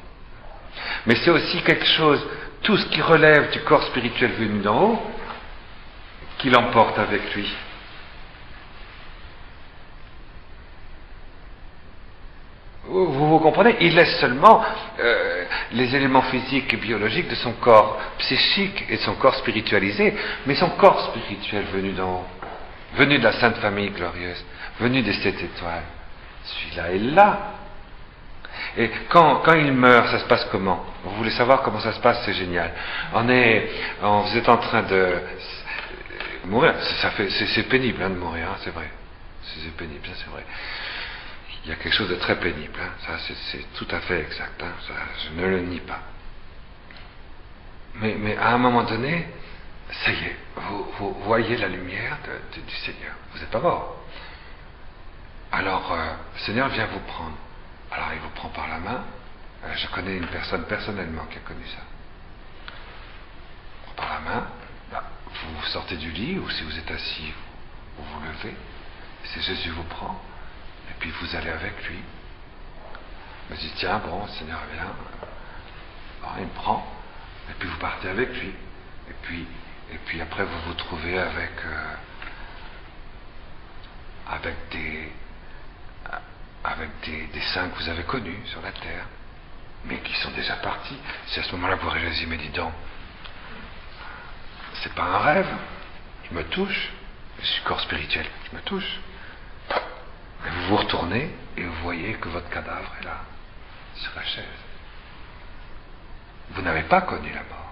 mais c'est aussi quelque chose, tout ce qui relève du corps spirituel venu d'en haut, qu'il emporte avec lui. Vous comprenez? Il laisse seulement les éléments physiques et biologiques de son corps psychique et de son corps spiritualisé, mais son corps spirituel venu d'en haut, venu de la Sainte Famille glorieuse, venu des 7 étoiles, celui-là est là. Et quand il meurt, ça se passe comment? Vous voulez savoir comment ça se passe? C'est génial. Vous êtes en train de mourir, c'est pénible de mourir, hein, c'est vrai. c'est pénible, ça c'est vrai. Il y a quelque chose de très pénible, hein. Ça c'est tout à fait exact, hein. Ça, je ne le nie pas. Mais à un moment donné, ça y est, vous voyez la lumière du Seigneur. Vous n'êtes pas mort. Alors, le Seigneur vient vous prendre. Alors, il vous prend par la main. Je connais une personne personnellement qui a connu ça. Il prend par la main. Là, vous sortez du lit, ou si vous êtes assis, vous vous levez. C'est Jésus vous prend. Et puis, vous allez avec lui. Il me dit, tiens, bon, le Seigneur vient. Alors, il me prend. Et puis, vous partez avec lui. Et puis après, vous vous trouvez avec des saints que vous avez connus sur la terre, mais qui sont déjà partis. C'est à ce moment-là que vous réalisez, mais dis donc, c'est pas un rêve, je me touche, je suis corps spirituel, je me touche. Et vous vous retournez et vous voyez que votre cadavre est là, sur la chaise. Vous n'avez pas connu la mort.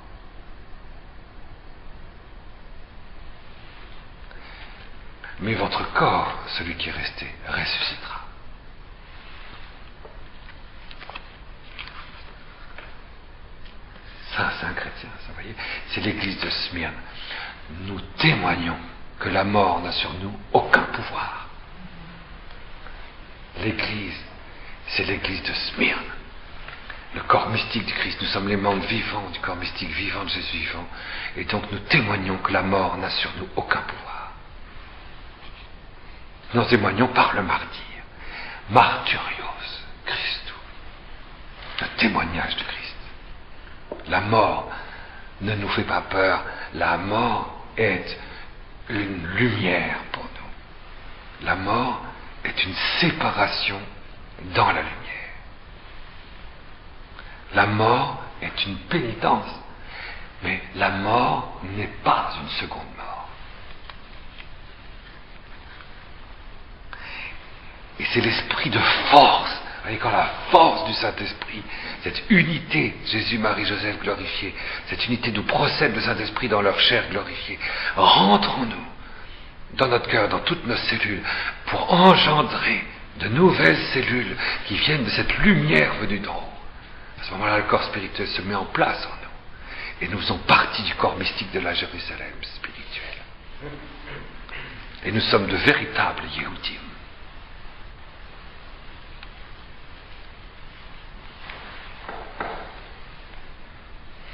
Mais votre corps, celui qui est resté, ressuscitera. Ça, c'est un chrétien, ça, vous voyez. C'est l'église de Smyrne. Nous témoignons que la mort n'a sur nous aucun pouvoir. L'église, c'est l'église de Smyrne. Le corps mystique du Christ. Nous sommes les membres vivants du corps mystique vivant de Jésus vivant. Et donc nous témoignons que la mort n'a sur nous aucun pouvoir. Nous témoignons par le martyr. Martyrios Christus. Le témoignage de Christ. La mort ne nous fait pas peur. La mort est une lumière pour nous. La mort est une séparation dans la lumière. La mort est une pénitence. Mais la mort n'est pas une seconde mort. Et c'est l'esprit de force. Vous voyez, quand la force du Saint-Esprit, cette unité, Jésus, Marie, Joseph glorifiés, cette unité d'où procède le Saint-Esprit dans leur chair glorifiée, rentre en nous, dans notre cœur, dans toutes nos cellules, pour engendrer de nouvelles cellules qui viennent de cette lumière venue d'en haut. À ce moment-là, le corps spirituel se met en place en nous. Et nous faisons partie du corps mystique de la Jérusalem spirituelle. Et nous sommes de véritables Yehudim.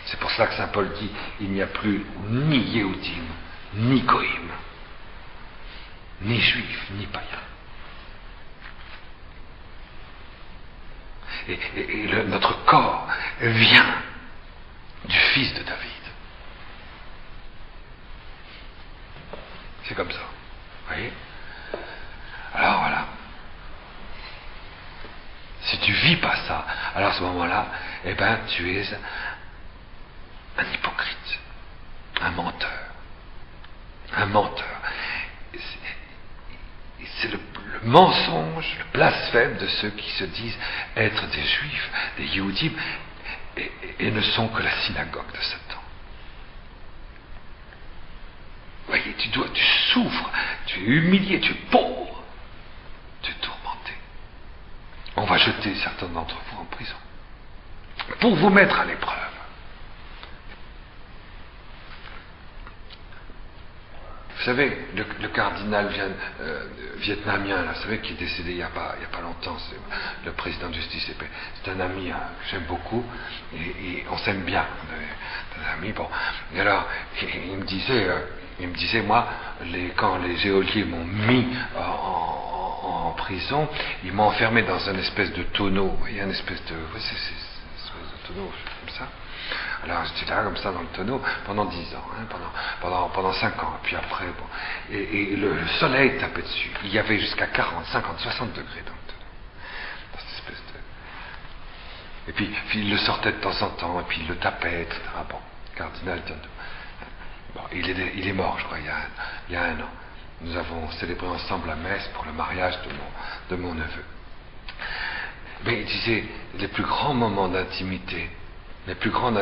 C'est pour cela que saint Paul dit, il n'y a plus ni Yehudim, ni Goïm, ni Juifs, ni païens. Et notre corps vient du fils de David. C'est comme ça. Vous voyez? Alors voilà. Si tu vis pas ça, alors à ce moment-là, eh ben, tu es un hypocrite, un menteur. Un menteur. C'est le mensonge, le blasphème de ceux qui se disent être des juifs, des Yehudim, et ne sont que la synagogue de Satan. Vous voyez, tu souffres, tu es humilié, tu es pauvre, tu es tourmenté. On va jeter certains d'entre vous en prison pour vous mettre à l'épreuve. Vous savez, le cardinal vietnamien, là, vous savez, qui est décédé il n'y a pas longtemps, c'est le président de justice et paix. C'est un ami que j'aime beaucoup, et on s'aime bien. C'est un ami, bon. Et alors, il me disait, moi, quand les geôliers m'ont mis en prison, ils m'ont enfermé dans une espèce de tonneau. Vous voyez, une espèce de tonneau, comme ça. Alors j'étais là comme ça dans le tonneau pendant 10 ans, hein, pendant 5 ans, et puis après, bon, et le soleil tapait dessus. Il y avait jusqu'à 40, 50, 60 degrés dans le tonneau. Dans cette espèce de... Et puis il le sortait de temps en temps, et puis il le tapait, etc. Bon, cardinal Tondo. Bon, il est mort, je crois, il y a un an. Nous avons célébré ensemble la messe pour le mariage de mon neveu. Mais il disait, les plus grands moments d'intimité, les plus grands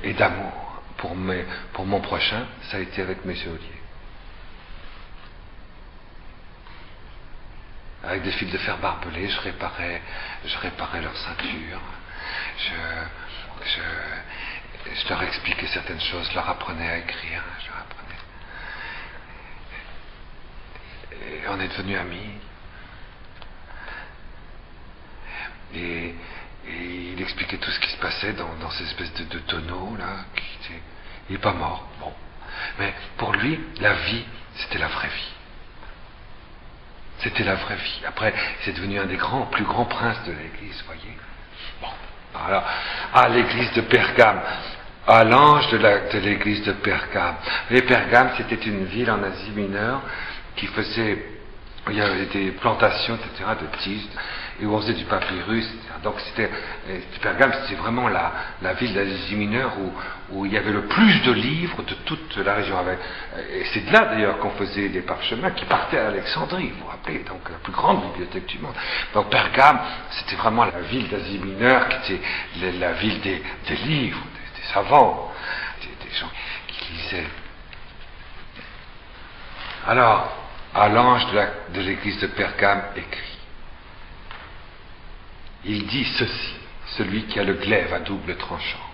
et d'amour pour mon prochain, ça a été avec mes geôliers. Avec des fils de fer barbelés, je réparais leur ceinture. Je leur expliquais certaines choses, je leur apprenais à écrire, Et on est devenus amis. Et il expliquait tout ce qui se passait dans ces espèces de tonneaux, là. Il n'est pas mort, bon. Mais pour lui, la vie, c'était la vraie vie. C'était la vraie vie. Après, c'est devenu un des plus grands princes de l'Église, vous voyez. Bon, alors, à l'Église de Pergame, à l'ange de l'Église de Pergame. Et Pergame, c'était une ville en Asie mineure où il y avait des plantations, etc., de tisses, et où on faisait du papyrus, etc. Donc Pergame, c'était vraiment la ville d'Asie mineure où il y avait le plus de livres de toute la région. Et c'est de là d'ailleurs qu'on faisait des parchemins qui partaient à Alexandrie, vous vous rappelez, donc la plus grande bibliothèque du monde. Donc Pergame, c'était vraiment la ville d'Asie mineure qui était la ville des livres, des savants, des gens qui lisaient. Alors, à l'ange de l'église de Pergame écrit, il dit ceci, celui qui a le glaive à double tranchant,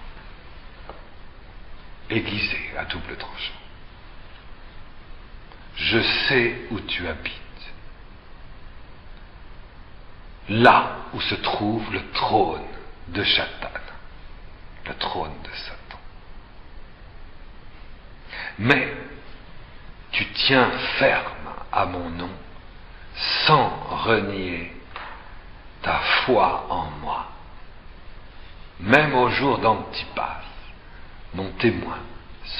aiguisé à double tranchant. Je sais où tu habites, là où se trouve le trône de Satan, le trône de Satan. Mais tu tiens ferme à mon nom, sans renier ta foi en moi. Même au jour d'Antipas, mon témoin,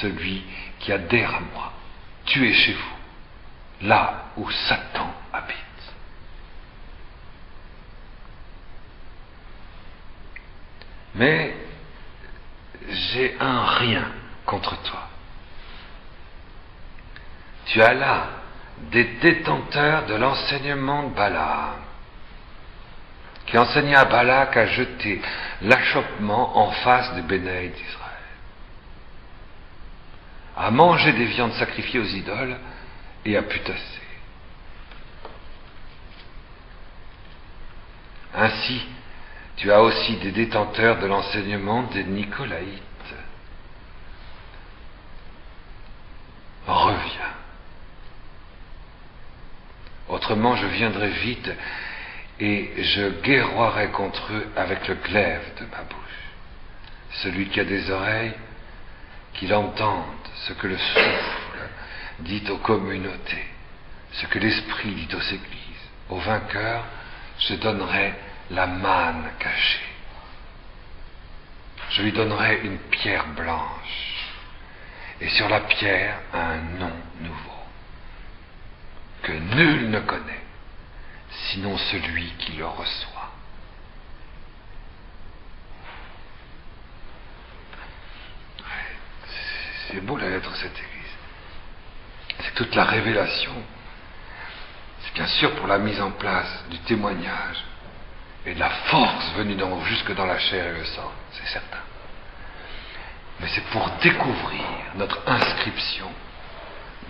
celui qui adhère à moi, tu es chez vous, là où Satan habite. Mais j'ai un rien contre toi. Tu as là des détenteurs de l'enseignement de Balaam, qui enseigna à Balak à jeter l'achoppement en face des bénaïs d'Israël, à manger des viandes sacrifiées aux idoles et à putasser. Ainsi, tu as aussi des détenteurs de l'enseignement des Nicolaïtes. Reviens. Autrement, je viendrai vite et je guerroierai contre eux avec le glaive de ma bouche. Celui qui a des oreilles, qu'il entende ce que le souffle dit aux communautés, ce que l'Esprit dit aux églises. Au vainqueur, je donnerai la manne cachée. Je lui donnerai une pierre blanche, et sur la pierre un nom nouveau, que nul ne connaît, sinon celui qui le reçoit. C'est beau la lettre de cette Église. C'est toute la révélation. C'est bien sûr pour la mise en place du témoignage et de la force venue jusque dans la chair et le sang, c'est certain. Mais c'est pour découvrir notre inscription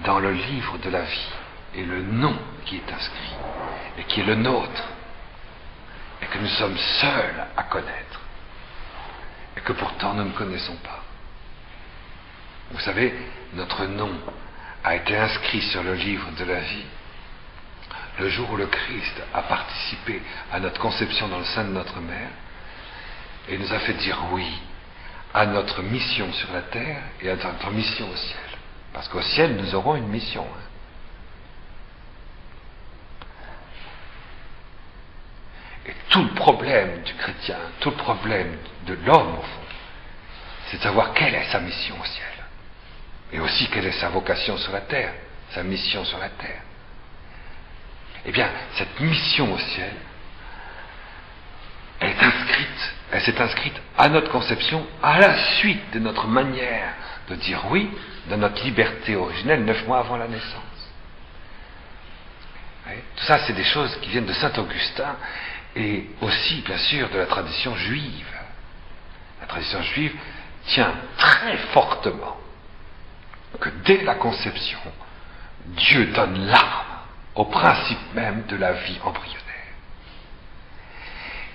dans le livre de la vie et le nom qui est inscrit et qui est le nôtre et que nous sommes seuls à connaître et que pourtant nous ne connaissons pas. Vous savez, notre nom a été inscrit sur le livre de la vie le jour où le Christ a participé à notre conception dans le sein de notre mère et nous a fait dire oui à notre mission sur la terre et à notre mission au ciel. Parce qu'au ciel, nous aurons une mission. Et tout le problème du chrétien, tout le problème de l'homme, au fond, c'est de savoir quelle est sa mission au ciel. Et aussi quelle est sa vocation sur la terre, sa mission sur la terre. Eh bien, cette mission au ciel, elle s'est inscrite à notre conception, à la suite de notre manière de dire oui, de notre liberté originelle, 9 mois avant la naissance. Tout ça, c'est des choses qui viennent de saint Augustin et aussi, bien sûr, de la tradition juive. La tradition juive tient très fortement que dès la conception, Dieu donne l'âme au principe même de la vie embryonnaire.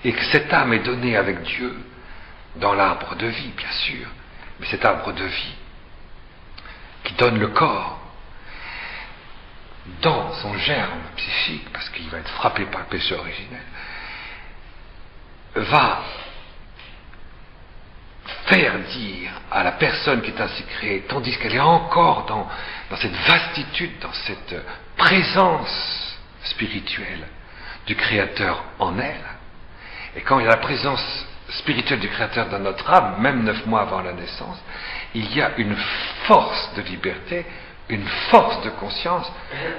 Et que cette âme est donnée avec Dieu dans l'arbre de vie, bien sûr, mais cet arbre de vie qui donne le corps dans son germe psychique, parce qu'il va être frappé par le péché originel, va faire dire à la personne qui est ainsi créée, tandis qu'elle est encore dans cette vastitude, dans cette présence spirituelle du Créateur en elle, et quand il y a la présence spirituelle du Créateur dans notre âme, même 9 mois avant la naissance, il y a une force de liberté, une force de conscience,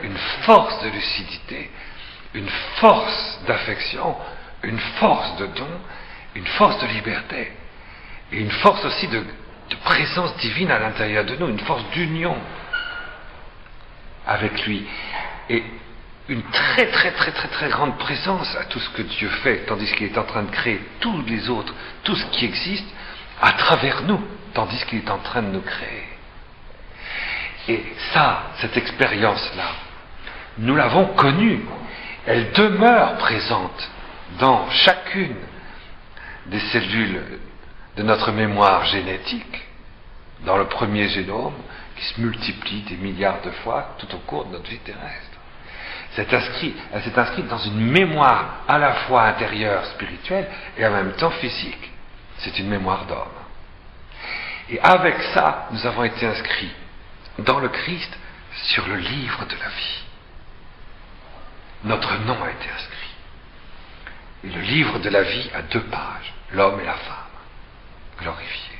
une force de lucidité, une force d'affection, une force de don, une force de liberté, et une force aussi de présence divine à l'intérieur de nous, une force d'union avec lui, et une très très très très très grande présence à tout ce que Dieu fait, tandis qu'il est en train de créer tous les autres, tout ce qui existe à travers nous, tandis qu'il est en train de nous créer. Et ça, cette expérience-là, nous l'avons connue, elle demeure présente dans chacune des cellules de notre mémoire génétique, dans le premier génome, qui se multiplie des milliards de fois tout au cours de notre vie terrestre. Elle s'est inscrite dans une mémoire à la fois intérieure, spirituelle, et en même temps physique. C'est une mémoire d'homme. Et avec ça, nous avons été inscrits dans le Christ sur le livre de la vie. Notre nom a été inscrit. Et le livre de la vie a 2 pages, l'homme et la femme, glorifiés.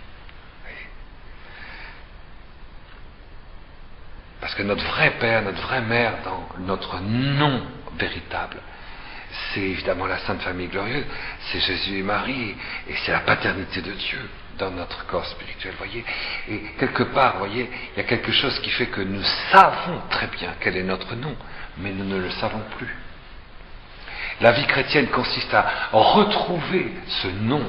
Parce que notre vrai père, notre vraie mère, dans notre nom véritable, c'est évidemment la Sainte Famille Glorieuse, c'est Jésus et Marie, et c'est la paternité de Dieu dans notre corps spirituel, voyez. Et quelque part, voyez, il y a quelque chose qui fait que nous savons très bien quel est notre nom, mais nous ne le savons plus. La vie chrétienne consiste à retrouver ce nom,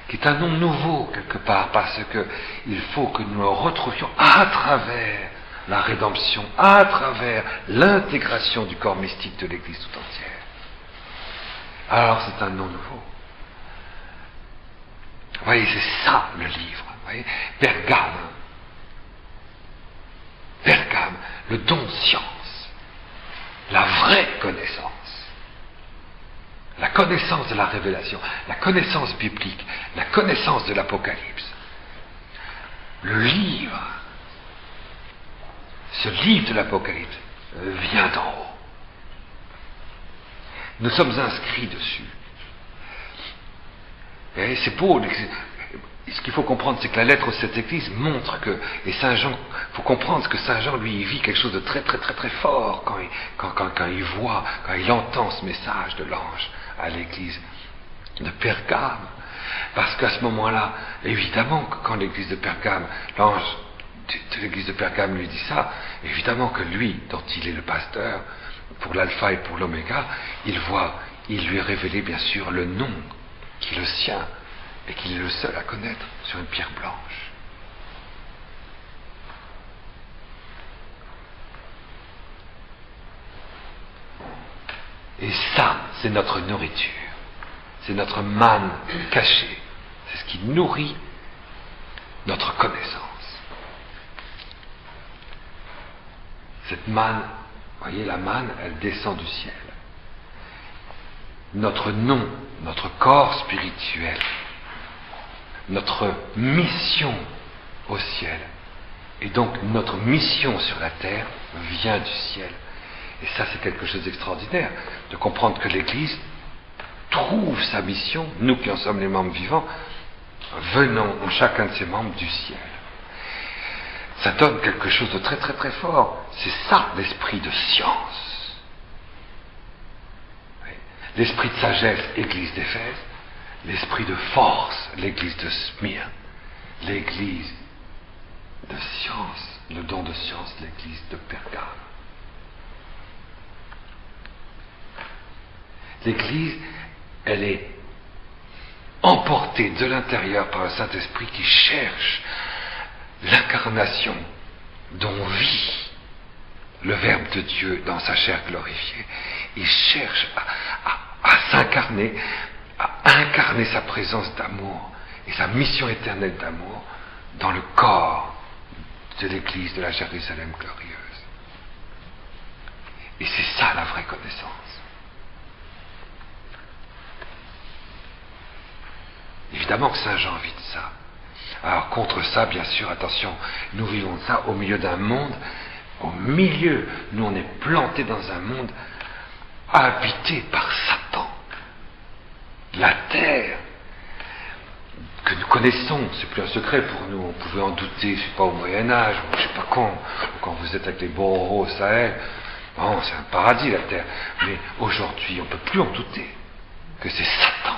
qui est un nom nouveau quelque part, parce qu'il faut que nous le retrouvions à travers la rédemption, à travers l'intégration du corps mystique de l'Église tout entière. Alors c'est un nom nouveau. Vous voyez, c'est ça le livre. Vous voyez, Pergame, le don de science, la vraie connaissance. La connaissance de la révélation, la connaissance biblique, la connaissance de l'Apocalypse. Le livre, ce livre de l'Apocalypse vient d'en haut. Nous sommes inscrits dessus. Et c'est beau. Ce qu'il faut comprendre, c'est que la lettre de cette église montre que, et Saint Jean, il faut comprendre que Saint Jean, lui, il vit quelque chose de très très très très fort quand il voit, quand il entend ce message de l'ange à l'église de Pergame. Parce qu'à ce moment-là, évidemment que quand l'église de Pergame, l'ange de l'église de Pergame lui dit ça, évidemment que lui, dont il est le pasteur, pour l'alpha et pour l'oméga, il lui est révélé bien sûr le nom qui est le sien, et qu'il est le seul à connaître sur une pierre blanche. Et ça, c'est notre nourriture. C'est notre manne cachée. C'est ce qui nourrit notre connaissance. Cette manne, vous voyez, la manne, elle descend du ciel. Notre nom, notre corps spirituel, notre mission au ciel, et donc notre mission sur la terre vient du ciel. Et ça, c'est quelque chose d'extraordinaire, de comprendre que l'Église trouve sa mission, nous qui en sommes les membres vivants, venons chacun de ses membres du ciel. Ça donne quelque chose de très très très fort. C'est ça l'esprit de science. L'esprit de sagesse, Église d'Éphèse. L'esprit de force, l'église de Smyrne, l'église de science, le don de science, l'église de Pergame. L'église, elle est emportée de l'intérieur par le Saint-Esprit qui cherche l'incarnation dont vit le Verbe de Dieu dans sa chair glorifiée. Il cherche à s'incarner, à incarner sa présence d'amour et sa mission éternelle d'amour dans le corps de l'Église de la Jérusalem glorieuse. Et c'est ça la vraie connaissance. Évidemment que Saint Jean vit de ça. Alors contre ça, bien sûr, attention, nous vivons de ça au milieu d'un monde, nous on est plantés dans un monde habité par Satan. La terre que nous connaissons, c'est plus un secret pour nous, on pouvait en douter, je sais pas, au Moyen-Âge, ou je sais pas quand vous êtes avec les Boros au Sahel, bon, c'est un paradis la terre, mais aujourd'hui on ne peut plus en douter que c'est Satan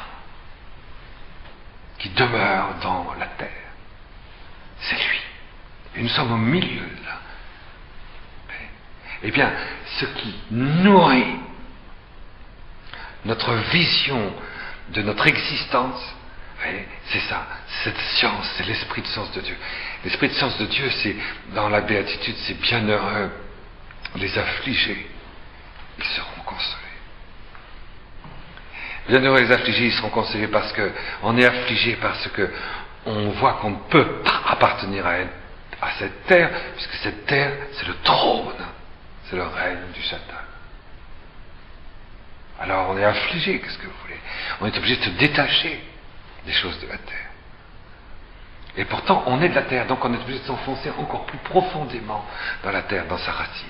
qui demeure dans la terre. C'est lui. Et nous sommes au milieu de là. Eh bien, ce qui nourrit notre vision de notre existence, c'est ça, cette science, c'est l'esprit de science de Dieu. L'esprit de science de Dieu, c'est, dans la béatitude, c'est bienheureux les affligés, ils seront consolés. Bienheureux les affligés, ils seront consolés parce que on est affligé parce que on voit qu'on ne peut pas appartenir à cette terre, puisque cette terre, c'est le trône, c'est le règne du Satan. Alors on est affligé, qu'est-ce que vous voulez? On est obligé de se détacher des choses de la terre. Et pourtant, on est de la terre, donc on est obligé de s'enfoncer encore plus profondément dans la terre, dans sa racine.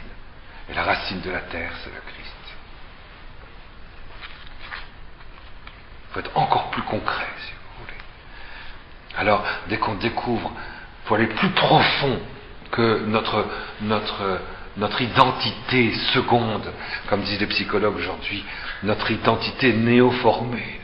Et la racine de la terre, c'est le Christ. Il faut être encore plus concret, si vous voulez. Alors, dès qu'on découvre, il faut aller plus profond que notre identité seconde, comme disent les psychologues aujourd'hui, notre identité néoformée.